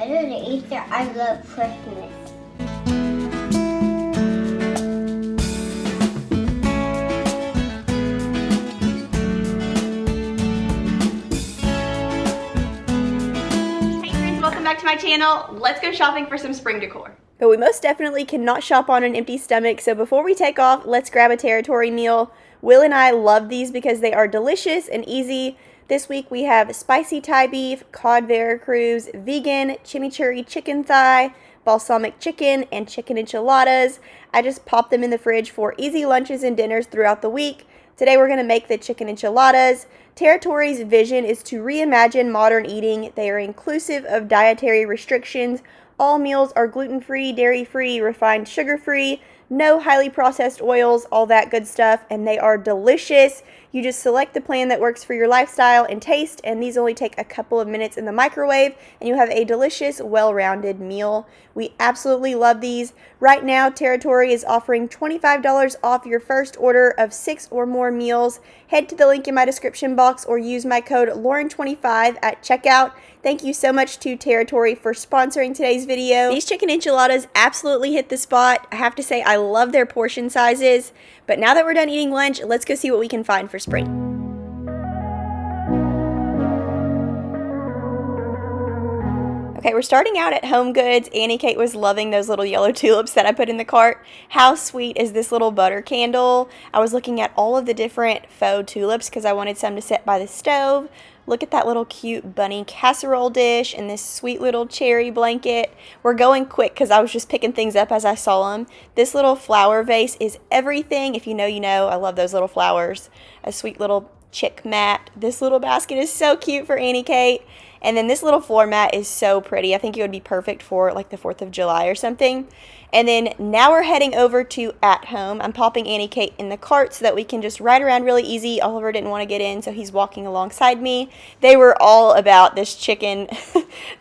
Other than Easter, I love Christmas. Hey friends, welcome back to my channel. Let's go shopping for some spring decor. But we most definitely cannot shop on an empty stomach, so before we take off, let's grab a territory meal. Will and I love these because they are delicious and easy. This week we have spicy Thai beef, cod Veracruz, vegan, chimichurri chicken thigh, balsamic chicken, and chicken enchiladas. I just popped them in the fridge for easy lunches and dinners throughout the week. Today we're going to make the chicken enchiladas. Territory's vision is to reimagine modern eating. They are inclusive of dietary restrictions. All meals are gluten-free, dairy-free, refined sugar-free, no highly processed oils, all that good stuff, and they are delicious. You just select the plan that works for your lifestyle and taste, and these only take a couple of minutes in the microwave, and you have a delicious, well-rounded meal. We absolutely love these. Right now, Territory is offering $25 off your first order of 6 or more meals. Head to the link in my description box or use my code Lauren25 at checkout. Thank you so much to Territory for sponsoring today's video. These chicken enchiladas absolutely hit the spot. I have to say I love their portion sizes. But now that we're done eating lunch, let's go see what we can find for spring. Okay, we're starting out at Home Goods. Annie Kate was loving those little yellow tulips that I put in the cart. How sweet is this little butter candle? I was looking at all of the different faux tulips because I wanted some to set by the stove. Look at that little cute bunny casserole dish and this sweet little cherry blanket. We're going quick because I was just picking things up as I saw them. This little flower vase is everything. If you know, you know. I love those little flowers. A sweet little chick mat. This little basket is so cute for Annie Kate. And then this little floor mat is so pretty. I think it would be perfect for like the 4th of July or something. And then now we're heading over to At Home. I'm popping Annie Kate in the cart so that we can just ride around really easy. Oliver didn't want to get in, so he's walking alongside me. They were all about this chicken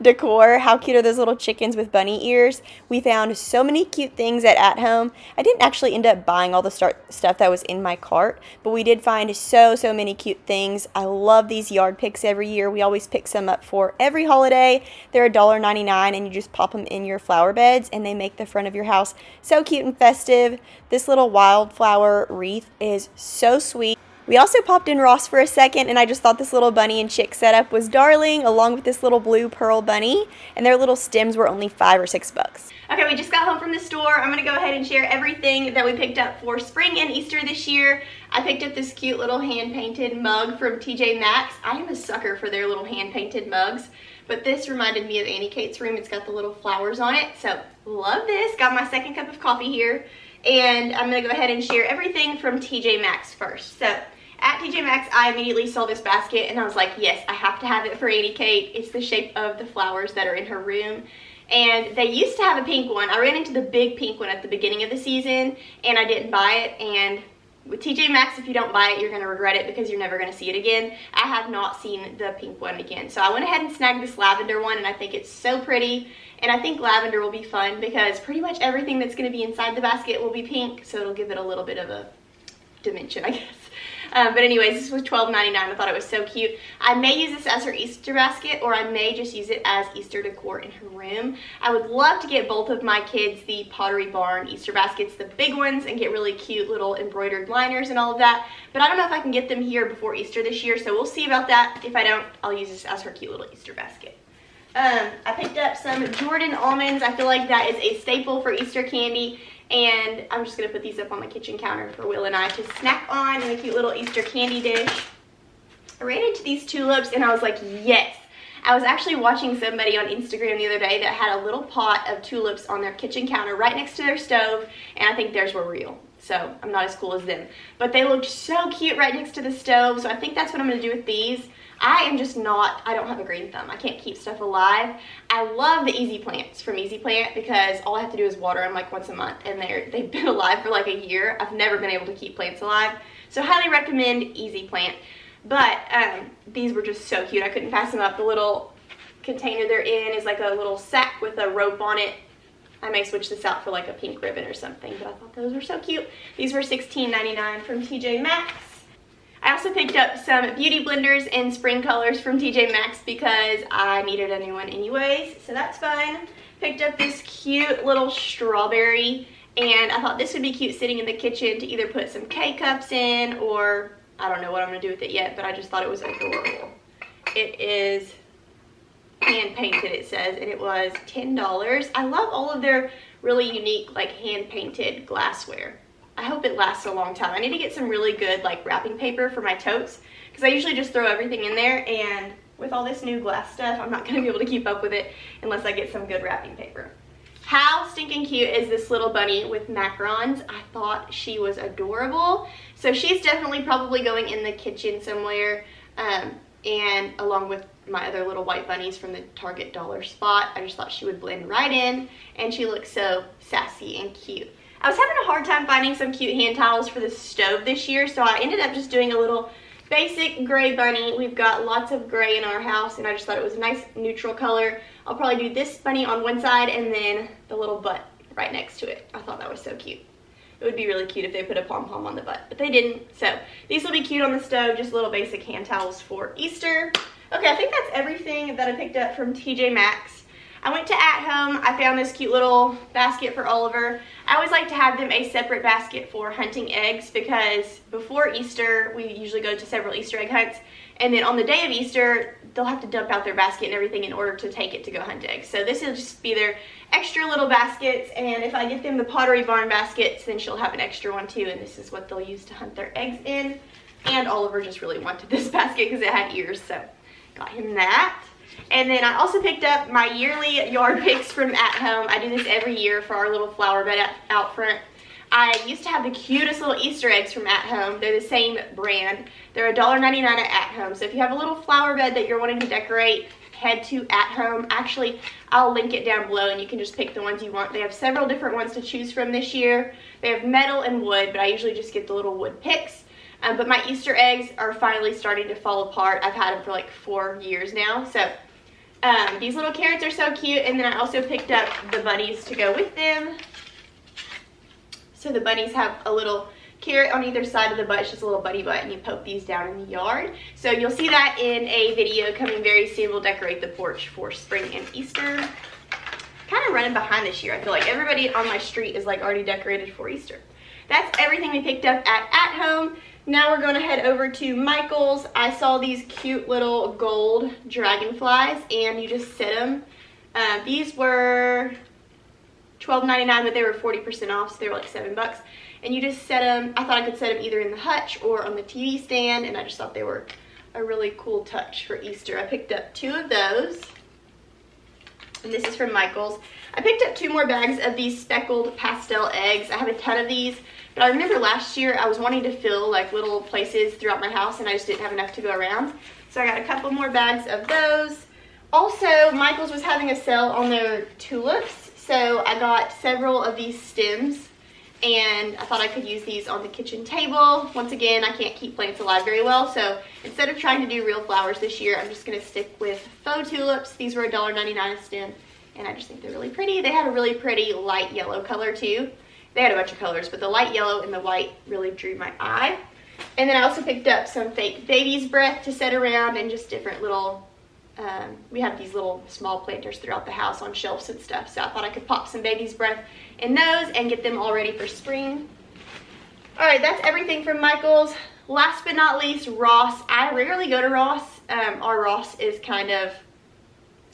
decor. How cute are those little chickens with bunny ears? We found so many cute things at Home. I didn't actually end up buying all the stuff that was in my cart, but we did find so many cute things. I love these yard picks every year. We always pick some up for every holiday. They're $1.99 and you just pop them in your flower beds and they make the front of your house so cute and festive. This little wildflower wreath is so sweet. We also popped in Ross for a second and I just thought this little bunny and chick setup was darling, along with this little blue pearl bunny, and their little stems were only $5 or $6. Okay, we just got home from the store. I'm going to go ahead and share everything that we picked up for spring and Easter this year. I picked up this cute little hand-painted mug from TJ Maxx. I am a sucker for their little hand-painted mugs, but this reminded me of Annie Kate's room. It's got the little flowers on it, so love this. Got my second cup of coffee here, and I'm going to go ahead and share everything from TJ Maxx first. So at TJ Maxx, I immediately saw this basket, and I was like, yes, I have to have it for Annie Kate. It's the shape of the flowers that are in her room. And they used to have a pink one. I ran into the big pink one at the beginning of the season, and I didn't buy it. And with TJ Maxx, if you don't buy it, you're going to regret it because you're never going to see it again. I have not seen the pink one again. So I went ahead and snagged this lavender one, and I think it's so pretty. And I think lavender will be fun because pretty much everything that's going to be inside the basket will be pink, so it'll give it a little bit of a dimension, I guess. But anyways, this was $12.99. I thought it was so cute. I may use this as her Easter basket, or I may just use it as Easter decor in her room. I would love to get both of my kids the Pottery Barn Easter baskets, the big ones, and get really cute little embroidered liners and all of that. But I don't know if I can get them here before Easter this year, so we'll see about that. If I don't, I'll use this as her cute little Easter basket. I picked up some Jordan almonds. I feel like that is a staple for Easter candy. And I'm just going to put these up on the kitchen counter for Will and I to snack on in a cute little Easter candy dish. I ran into these tulips and I was like, yes. I was actually watching somebody on Instagram the other day that had a little pot of tulips on their kitchen counter right next to their stove, and I think theirs were real. So I'm not as cool as them. But they looked so cute right next to the stove, so I think that's what I'm going to do with these. I don't have a green thumb. I can't keep stuff alive. I love the Easy Plants from Easy Plant because all I have to do is water them like once a month, and they've been alive for like a year. I've never been able to keep plants alive. So highly recommend Easy Plant. But these were just so cute. I couldn't pass them up. The little container they're in is like a little sack with a rope on it. I may switch this out for like a pink ribbon or something, but I thought those were so cute. These were $16.99 from TJ Maxx. I also picked up some beauty blenders in spring colors from TJ Maxx because I needed a new one anyways, so that's fun. Picked up this cute little strawberry, and I thought this would be cute sitting in the kitchen to either put some K-cups in, or I don't know what I'm going to do with it yet, but I just thought it was adorable. It is hand painted, it says, and it was $10. I love all of their really unique like hand painted glassware. I hope it lasts a long time. I need to get some really good like wrapping paper for my totes, because I usually just throw everything in there, and with all this new glass stuff, I'm not going to be able to keep up with it unless I get some good wrapping paper. How stinking cute is this little bunny with macarons? I thought she was adorable. So she's definitely probably going in the kitchen somewhere, and along with my other little white bunnies from the Target dollar spot. I just thought she would blend right in, and she looks so sassy and cute. I was having a hard time finding some cute hand towels for the stove this year, so I ended up just doing a little basic gray bunny. We've got lots of gray in our house, and I just thought it was a nice neutral color. I'll probably do this bunny on one side and then the little butt right next to it. I thought that was so cute. It would be really cute if they put a pom-pom on the butt, but they didn't. So these will be cute on the stove, just little basic hand towels for Easter. Okay, I think that's everything that I picked up from TJ Maxx. I went to At Home. I found this cute little basket for Oliver. I always like to have them a separate basket for hunting eggs, because before Easter, we usually go to several Easter egg hunts, and then on the day of Easter, they'll have to dump out their basket and everything in order to take it to go hunt eggs. So this will just be their extra little baskets, and if I get them the Pottery Barn baskets, then she'll have an extra one too, and this is what they'll use to hunt their eggs in. And Oliver just really wanted this basket because it had ears, so got him that. And then I also picked up my yearly yard picks from At Home. I do this every year for our little flower bed out front. I used to have the cutest little Easter eggs from At Home. They're the same brand. They're $1.99 at Home. So if you have a little flower bed that you're wanting to decorate, head to At Home. Actually, I'll link it down below, and you can just pick the ones you want. They have several different ones to choose from this year. They have metal and wood, but I usually just get the little wood picks. But my Easter eggs are finally starting to fall apart. I've had them for like 4 years now. So these little carrots are so cute. And then I also picked up the bunnies to go with them. So the bunnies have a little carrot on either side of the butt. It's just a little bunny butt, and you poke these down in the yard. So you'll see that in a video coming very soon. We'll decorate the porch for spring and Easter. Kind of running behind this year. I feel like everybody on my street is like already decorated for Easter. That's everything we picked up at Home. Now we're going to head over to Michael's. I saw these cute little gold dragonflies, and you just set them. These were $12.99, but they were 40% off, so they were like $7. And you just set them. I thought I could set them either in the hutch or on the TV stand, and I just thought they were a really cool touch for Easter. I picked up 2 of those, and this is from Michael's. I picked up 2 more bags of these speckled pastel eggs. I have a ton of these, but I remember last year I was wanting to fill like little places throughout my house, and I just didn't have enough to go around. So I got a couple more bags of those. Also, Michael's was having a sale on their tulips, so I got several of these stems, and I thought I could use these on the kitchen table. Once again, I can't keep plants alive very well, so instead of trying to do real flowers this year, I'm just going to stick with faux tulips. These were $1.99 a stem, and I just think they're really pretty. They had a really pretty light yellow color too. They had a bunch of colors, but the light yellow and the white really drew my eye. And then I also picked up some fake baby's breath to set around, and just different little, we have these little small planters throughout the house on shelves and stuff, so I thought I could pop some baby's breath in those and get them all ready for spring. Alright, that's everything from Michael's. Last but not least, Ross. I rarely go to Ross. Our Ross is kind of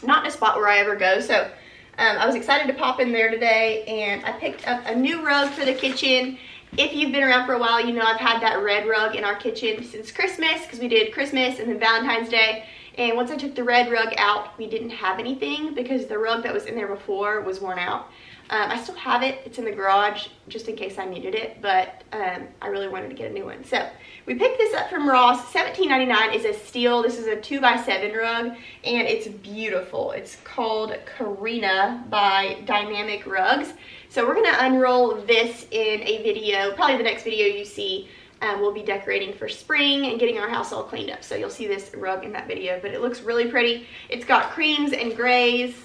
not in a spot where I ever go, so I was excited to pop in there today, and I picked up a new rug for the kitchen. If you've been around for a while, you know I've had that red rug in our kitchen since Christmas, because we did Christmas and then Valentine's Day. And once I took the red rug out, we didn't have anything because the rug that was in there before was worn out. I still have it. It's in the garage just in case I needed it, but I really wanted to get a new one. So we picked this up from Ross. $17.99 is a steal. This is a 2x7 rug, and it's beautiful. It's called Karina by Dynamic Rugs. So we're going to unroll this in a video. Probably the next video you see, we'll be decorating for spring and getting our house all cleaned up. So you'll see this rug in that video, but it looks really pretty. It's got creams and grays,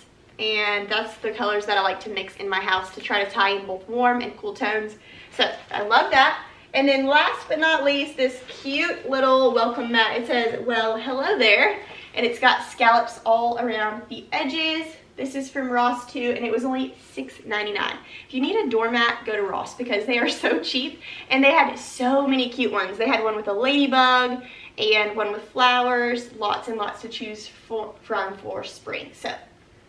and that's the colors that I like to mix in my house to try to tie in both warm and cool tones. So I love that. And then last but not least, this cute little welcome mat. It says, well, hello there. And it's got scallops all around the edges. This is from Ross too, and it was only $6.99. If you need a doormat, go to Ross because they are so cheap. And they had so many cute ones. They had one with a ladybug and one with flowers. Lots and lots to choose from for spring. So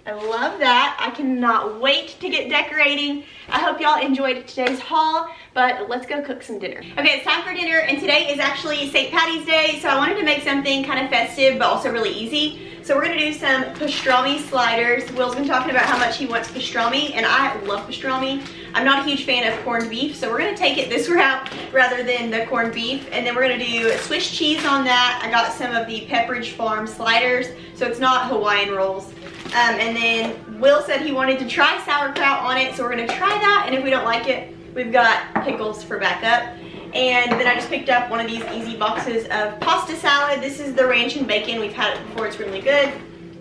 I love that. I cannot wait to get decorating. I hope y'all enjoyed today's haul, but let's go cook some dinner. Okay, it's time for dinner, and today is actually St. Patty's Day, so I wanted to make something kind of festive, but also really easy. So we're gonna do some pastrami sliders. Will's been talking about how much he wants pastrami, and I love pastrami. I'm not a huge fan of corned beef, so we're gonna take it this route rather than the corned beef, and then we're gonna do Swiss cheese on that. I got some of the Pepperidge Farm sliders, so it's not Hawaiian rolls. And then Will said he wanted to try sauerkraut on it, so we're gonna try that, and if we don't like it, we've got pickles for backup. And then I just picked up one of these easy boxes of pasta salad. This is the ranch and bacon. We've had it before, it's really good.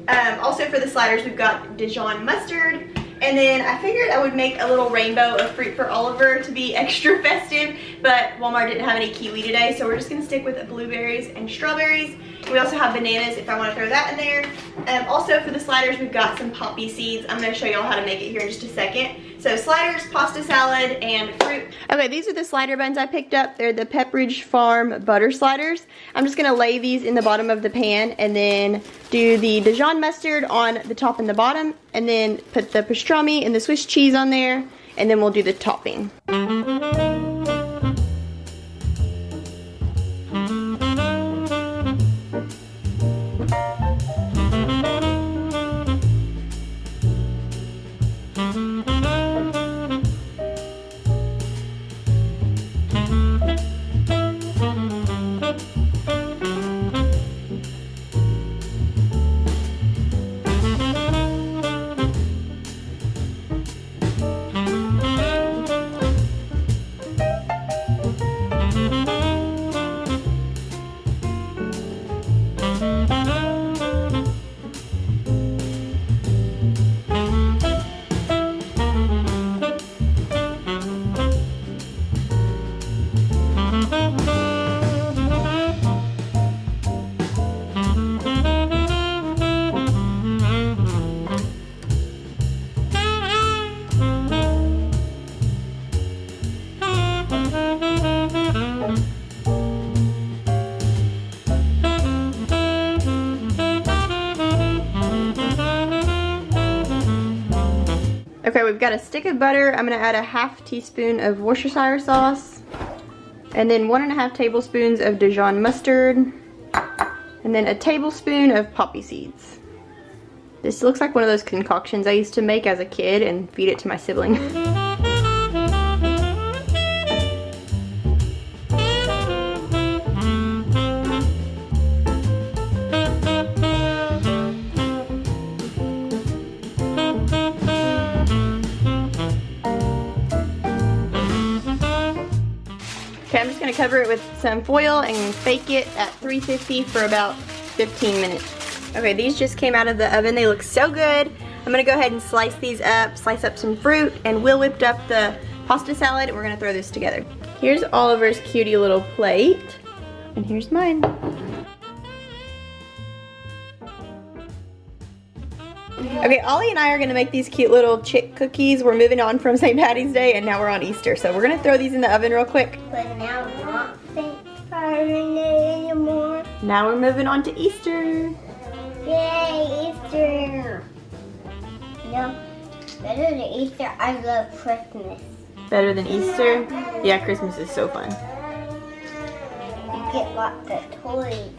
Also for the sliders, we've got Dijon mustard. And then I figured I would make a little rainbow of fruit for Oliver to be extra festive, but Walmart didn't have any kiwi today, so we're just gonna stick with blueberries and strawberries. We also have bananas if I want to throw that in there. Also for the sliders, we've got some poppy seeds. I'm gonna show y'all how to make it here in just a second. So sliders, pasta salad, and fruit. Okay, these are the slider buns I picked up. They're the Pepperidge Farm butter sliders. I'm just gonna lay these in the bottom of the pan and then do the Dijon mustard on the top and the bottom, and then put the pastrami and the Swiss cheese on there, and then we'll do the topping. Okay, we've got a stick of butter. I'm gonna add a ½ teaspoon of Worcestershire sauce, and then 1½ tablespoons of Dijon mustard, and then a tablespoon of poppy seeds. This looks like one of those concoctions I used to make as a kid and feed it to my sibling. Okay, I'm just gonna cover it with some foil and bake it at 350 for about 15 minutes. Okay, these just came out of the oven. They look so good. I'm gonna go ahead and slice these up, slice up some fruit, and Will whipped up the pasta salad, and we're gonna throw this together. Here's Oliver's cutie little plate, and here's mine. Okay, Ollie and I are gonna make these cute little chick cookies. We're moving on from St. Patty's Day, and now we're on Easter. So we're gonna throw these in the oven real quick. But now we're not St. Patty's Day anymore. Now we're moving on to Easter. Yay, Easter! No, better than Easter, I love Christmas. Better than Easter? Yeah, Christmas is so fun. You get lots of toys.